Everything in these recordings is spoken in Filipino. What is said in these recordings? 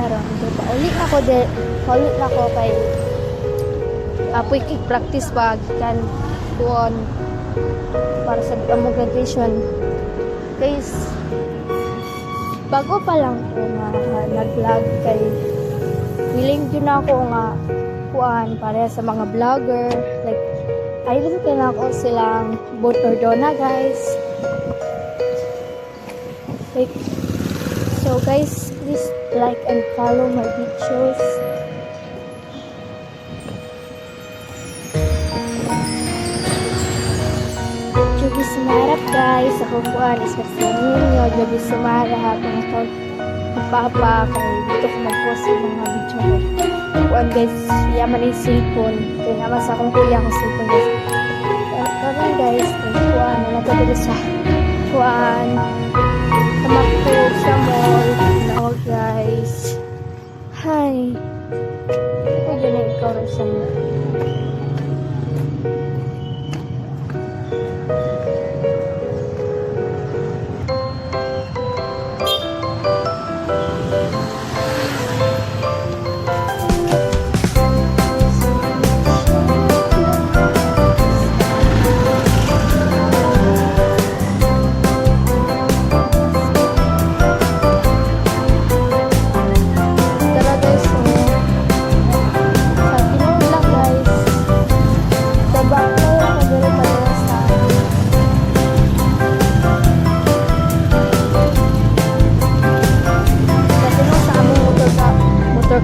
karon. Paulit ako kay apoy practice bag kan kuon para sa among graduation. Guys, bago pa lang ko nga nag-vlog kay willing din ako nga kuan para sa mga vlogger like idol kay na ako silang Boat Ordona guys. Like, so guys, please like and follow my videos. Jogi sumarap guys, ako kuan is kasi ninyo, jogi sumarap ang ito papa kay dito ko mag-post yung mga video ko. Kuan guys, yaman yung cellphone, kaya naman sa akong kuya ko cellphone guys. Karon guys, kuan na natapos sa kuan tamakto sa mall now guys. Hi, ayun na ikaw rin sa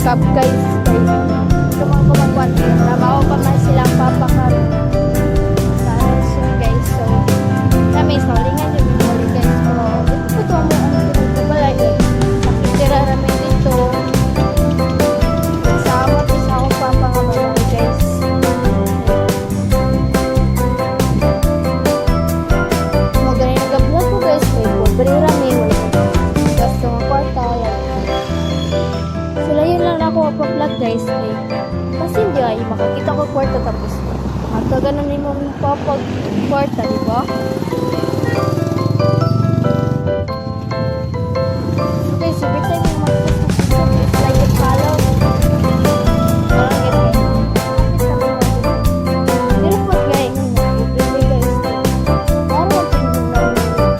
cup guys, kumangkuman trabaho pa man silang papakar sa answer guys. So kami saulingan yung muli guys. So ito po mo ang pinagkabalay nakitira namin dito sa amot isa akong papakabalay guys. Magaling nag-vlog ko guys, may pobre rami gasto ng kwarta sila yun lang ako pa-vlog guys eh. Kasi hindi ay makakita ko kwarta tapos magkaganon ni mong papag kwarta, diba? Okay, so every time yung mag-post like and follow pero po guys hindi guys araw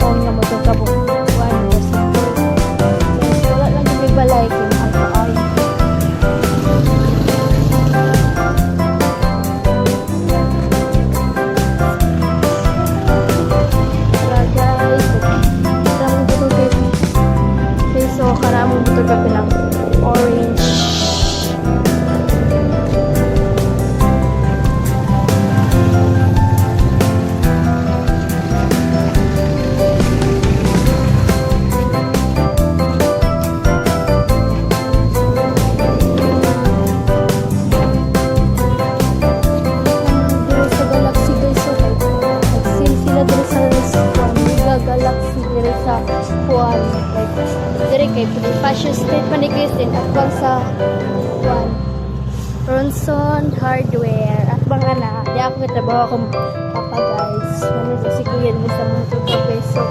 ang na mo ito kabong wala lang yung may balay kung karamong buto ka pinang orange. Sa Galaxy guys, so nag-sale sila dito sa Galaxy dito sa Juan. Dire kay Fashion Street man ni guys din at bang sa Juan Ronson Hardware at bang ana di ako trabaho akong papa guys. Ano si kuya din sa mga 2 peso.